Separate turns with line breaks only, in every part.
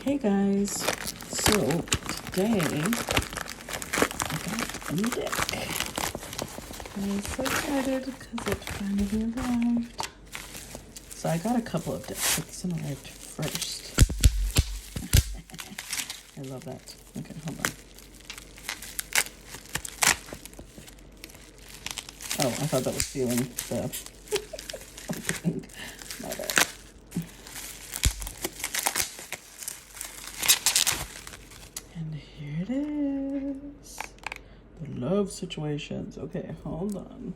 Hey guys, so today I got a new deck. I'm so excited because it finally arrived. So I got a couple of decks, but this one arrived first. I love that. Okay, hold on. Oh, I thought that was feeling the opening. My bad. And here it is. The love situations. Okay, hold on.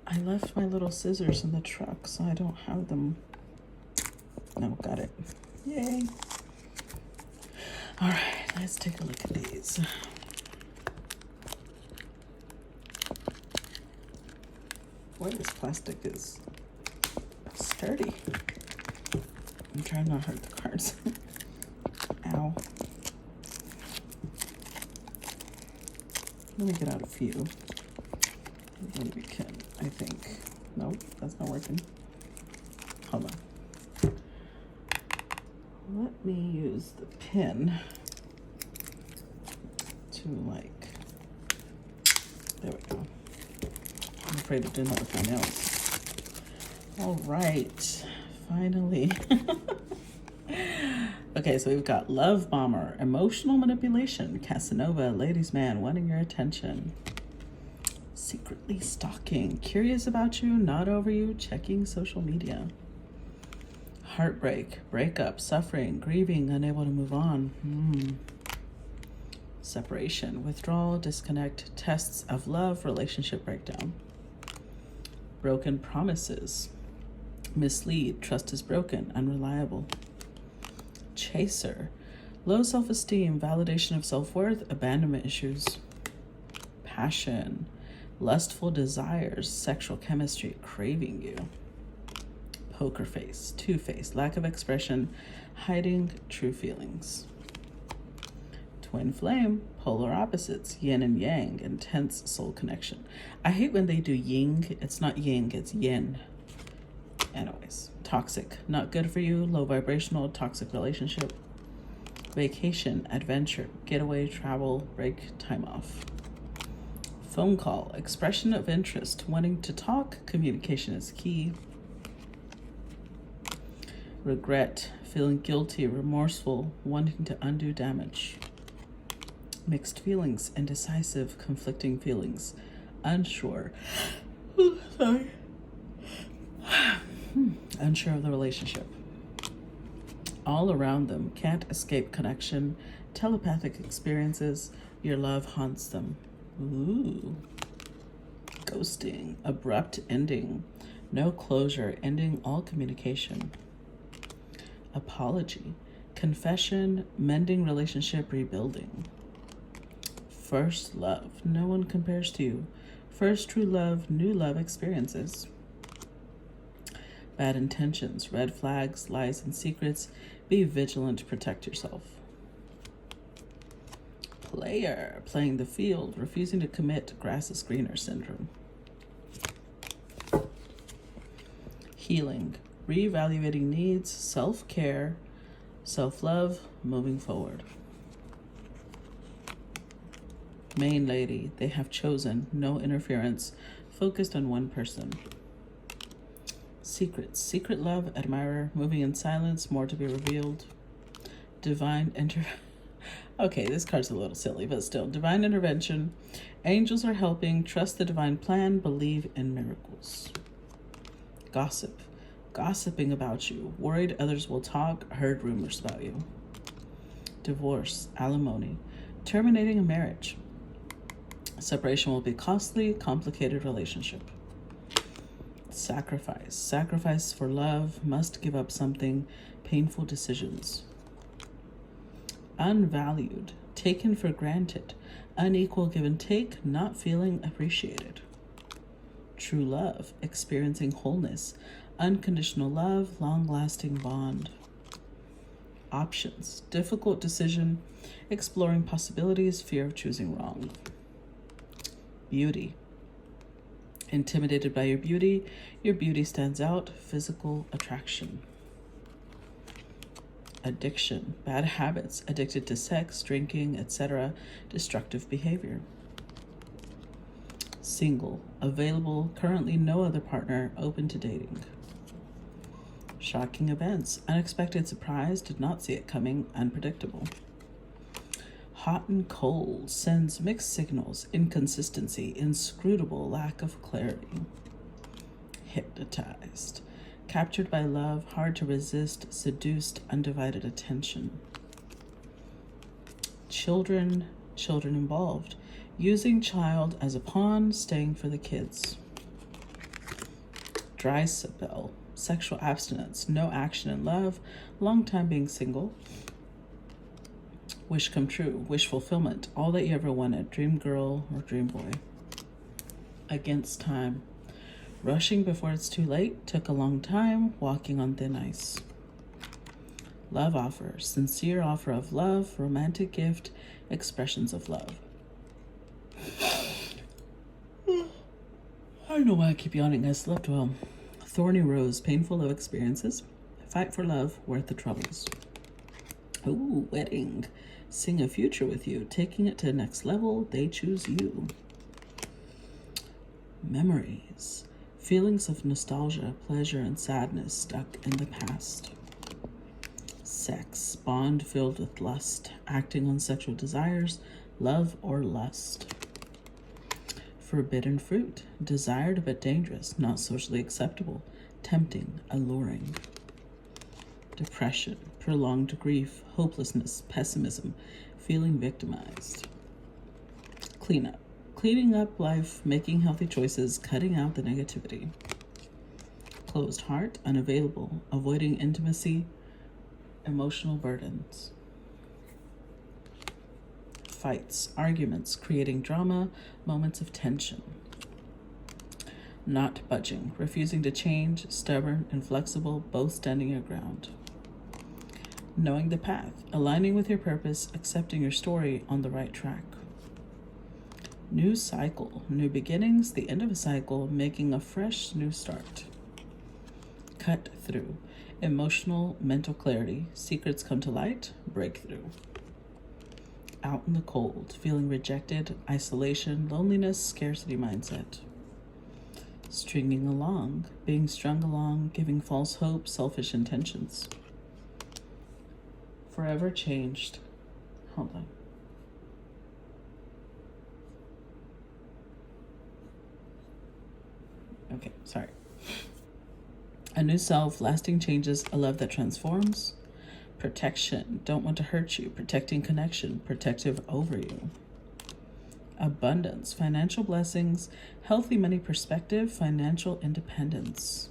I left my little scissors in the truck, so I don't have them. No, got it. Yay. All right, let's take a look at these. Boy, this plastic is sturdy. I'm trying not to hurt the cards. Ow. Let me get out a few. Then we can, I think. Nope, that's not working. Hold on. Let me use the pin to there we go. I'm afraid of doing that with my nails. All right, finally. Okay, so we've got Love Bomber, Emotional Manipulation, Casanova, Ladies Man, Wanting Your Attention, Secretly Stalking, Curious About You, Not Over You, Checking Social Media, Heartbreak, Breakup, Suffering, Grieving, Unable to Move On, Separation, Withdrawal, Disconnect, Tests of Love, Relationship Breakdown, Broken Promises, Mislead, Trust is Broken, Unreliable, Chaser, Low Self-Esteem, Validation of Self-Worth, Abandonment Issues, Passion, Lustful Desires, Sexual Chemistry, Craving You, Poker Face, Two-Face, Lack of Expression, Hiding True Feelings, Twin Flame, Polar Opposites, Yin and Yang, Intense Soul Connection. I hate when they do ying. It's not ying, it's yin. Anyways, Toxic, Not Good for You, Low Vibrational, Toxic Relationship, Vacation, Adventure, Getaway, Travel, Break, Time Off, Phone Call, Expression of Interest, Wanting to Talk, Communication is Key, Regret, Feeling Guilty, Remorseful, Wanting to Undo Damage, Mixed Feelings, Indecisive, Conflicting Feelings, Unsure, sorry, unsure of the relationship. All around them, Can't Escape Connection, Telepathic Experiences, Your Love Haunts Them. Ooh. Ghosting, Abrupt Ending, No Closure, Ending All Communication. Apology, Confession, Mending Relationship, Rebuilding. First Love, No One Compares to You, First True Love, New Love Experiences. Bad Intentions, Red Flags, Lies and Secrets, Be Vigilant, Protect Yourself. Player, Playing the Field, Refusing to Commit, Grass is Greener Syndrome. Healing, Reevaluating Needs, Self-Care, Self-Love, Moving Forward. Main Lady, They Have Chosen, No Interference, Focused on One Person. Secrets, Secret Love, Admirer, Moving in Silence, More to be Revealed. Okay, this card's a little silly, but still. Divine Intervention, Angels Are Helping, Trust the Divine Plan, Believe in Miracles. Gossip, Gossiping about you, Worried others will talk, Heard rumors about you. Divorce, Alimony, Terminating a marriage. Separation will be costly, complicated relationship. Sacrifice, Sacrifice for love, Must give up something, Painful decisions. Unvalued, Taken for granted, Unequal give and take, Not feeling appreciated. True love, Experiencing wholeness, Unconditional love, Long-lasting bond. Options, Difficult decision, Exploring possibilities, Fear of choosing wrong. Beauty, Intimidated by your beauty stands out, Physical attraction. Addiction, bad habits, addicted to sex, drinking, etc., destructive behavior. Single, available, currently no other partner, open to dating. Shocking events, unexpected surprise, did not see it coming, unpredictable. Hot and cold, sends mixed signals, inconsistency, inscrutable, lack of clarity. Hypnotized, captured by love, hard to resist, seduced, undivided attention. Children involved, using child as a pawn, staying for the kids. Dry spell, sexual abstinence, no action in love, long time being single. Wish come true, wish fulfillment, all that you ever wanted, dream girl or dream boy. Against time, rushing before it's too late, took a long time, walking on thin ice. Love offer, sincere offer of love, romantic gift, expressions of love. I don't know why I keep yawning. I slept well. Thorny rose, painful of experiences. Fight for love, worth the troubles. Ooh, wedding. Sing a future with you. Taking it to the next level, they choose you. Memories. Feelings of nostalgia, pleasure, and sadness stuck in the past. Sex. Bond filled with lust. Acting on sexual desires, love or lust. Forbidden fruit, desired but dangerous, not socially acceptable, tempting, alluring. Depression, prolonged grief, hopelessness, pessimism, feeling victimized. Cleanup, cleaning up life, making healthy choices, cutting out the negativity. Closed heart, unavailable, avoiding intimacy, emotional burdens. Fights, arguments, creating drama, moments of tension. Not budging, refusing to change, stubborn, inflexible, both standing your ground. Knowing the path, aligning with your purpose, accepting your story on the right track. New cycle, new beginnings, the end of a cycle, making a fresh new start. Cut through, emotional, mental clarity, secrets come to light, breakthrough. Out in the cold, feeling rejected, isolation, loneliness, scarcity mindset. Stringing along, being strung along, giving false hope, selfish intentions. Forever changed. Hold on. Okay, sorry. A new self, lasting changes, a love that transforms. Protection, don't want to hurt you, protecting connection, protective over you. Abundance, financial blessings, healthy money perspective, financial independence.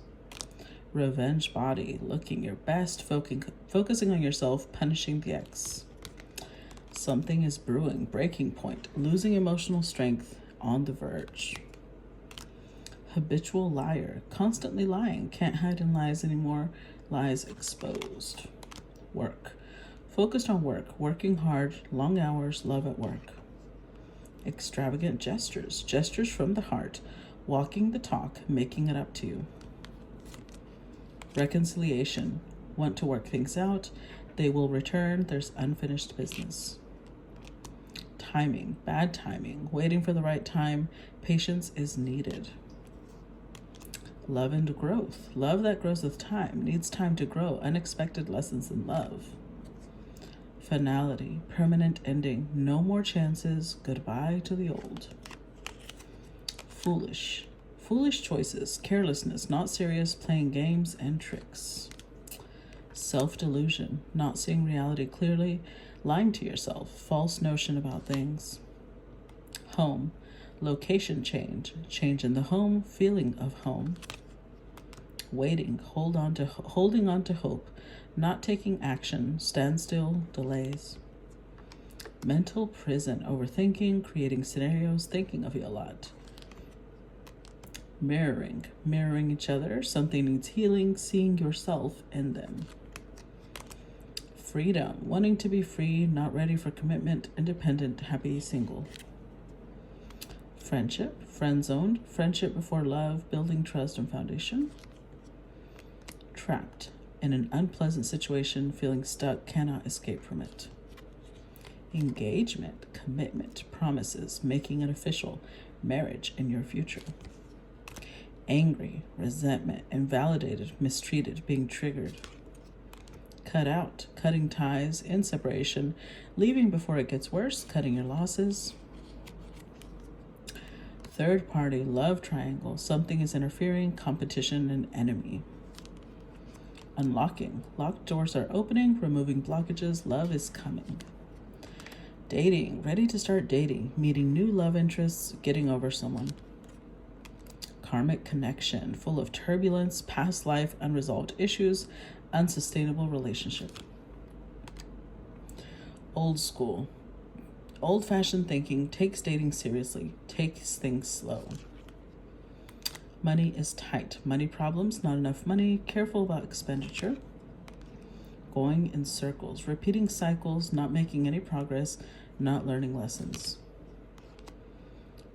Revenge body, looking your best, focusing on yourself, punishing the ex. Something is brewing, breaking point, losing emotional strength, on the verge. Habitual liar, constantly lying, can't hide in lies anymore, lies exposed. Work, focused on work, working hard, long hours, love at work. Extravagant gestures, gestures from the heart, walking the talk, making it up to you. Reconciliation, want to work things out, they will return, there's unfinished business. Timing, bad timing, waiting for the right time, patience is needed. Love and growth, love that grows with time, needs time to grow, unexpected lessons in love. Finality, permanent ending, no more chances, goodbye to the old. Foolish, foolish choices, carelessness, not serious, playing games and tricks. Self-delusion, not seeing reality clearly, lying to yourself, false notion about things. Home, location change, change in the home, feeling of home. Waiting, holding on to hope, not taking action, standstill, delays. Mental prison, overthinking, creating scenarios, thinking of you a lot. Mirroring each other, something needs healing, seeing yourself in them. Freedom, wanting to be free, not ready for commitment, independent, happy, single. Friendship, friend-zoned, friendship before love, building trust and foundation. Trapped, In an unpleasant situation, feeling stuck, cannot escape from it. Engagement, commitment, promises, making it official, marriage in your future. Angry, resentment, invalidated, mistreated, being triggered. Cut out, cutting ties, in separation, leaving before it gets worse, cutting your losses. Third party, love triangle, something is interfering, competition, and enemy. Unlocking, locked doors are opening, removing blockages, love is coming. Dating, ready to start dating, meeting new love interests, getting over someone. Karmic connection, full of turbulence, past life, unresolved issues, unsustainable relationship. Old school, old-fashioned thinking, takes dating seriously, takes things slow. Money is tight, money problems, not enough money, careful about expenditure. Going in circles, repeating cycles, not making any progress, not learning lessons.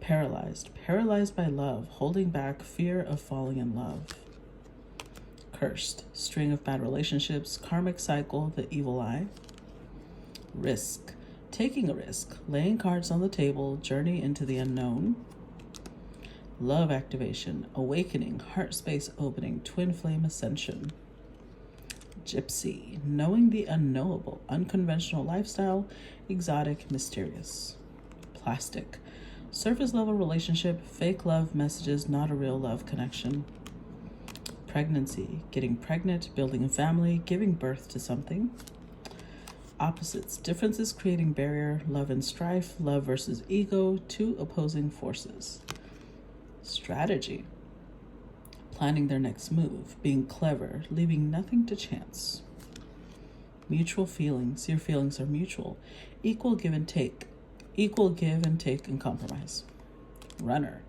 Paralyzed, paralyzed by love, holding back, fear of falling in love. Cursed, string of bad relationships, karmic cycle, the evil eye. Risk, taking a risk, laying cards on the table, journey into the unknown. Love activation, awakening, heart space opening, twin flame ascension. Gypsy, knowing the unknowable, unconventional lifestyle, exotic, mysterious. Plastic, surface level relationship, fake love messages, not a real love connection. Pregnancy, getting pregnant, building a family, giving birth to something. Opposites, differences creating barrier, love and strife, love versus ego, two opposing forces. Strategy, planning their next move, being clever, leaving nothing to chance. Mutual feelings, your feelings are mutual, equal give and take and compromise. Runner,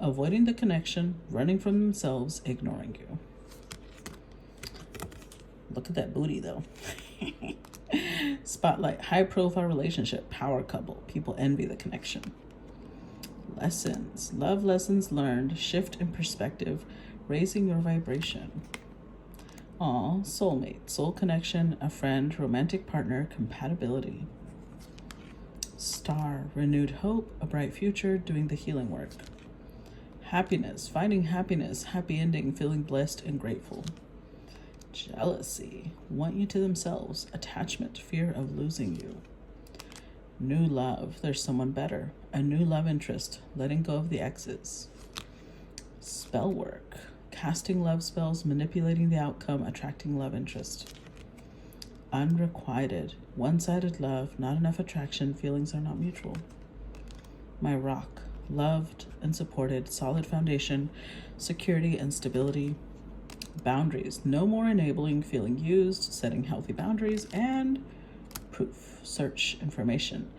avoiding the connection, running from themselves, ignoring you. Look at that booty though. Spotlight, high profile relationship, power couple, people envy the connection. Lessons, love lessons learned, shift in perspective, raising your vibration. Aw, soulmate, soul connection, a friend, romantic partner, compatibility. Star, renewed hope, a bright future, doing the healing work. Happiness, finding happiness, happy ending, feeling blessed and grateful. Jealousy, want you to themselves, attachment, fear of losing you. New love, there's someone better, a new love interest, letting go of the exes. Spell work, casting love spells, manipulating the outcome, attracting love interest. Unrequited, one-sided love, not enough attraction, feelings are not mutual. My rock, loved and supported, solid foundation, security and stability. Boundaries, no more enabling, feeling used, setting healthy boundaries, and proof, search information,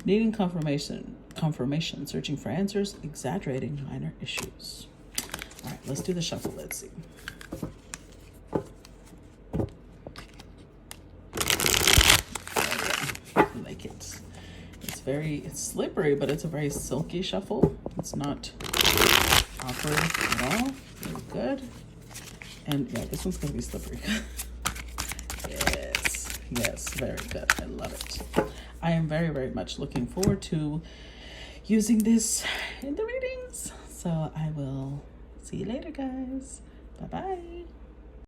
needing confirmation, searching for answers, exaggerating minor issues. All right, let's do the shuffle. Let's see. I like it. It's slippery, but it's a very silky shuffle. It's not awkward at all. Very good. And yeah, this one's gonna be slippery. Yes, very good. I love it. I am very, very much looking forward to using this in the readings. So I will see you later, guys. Bye-bye.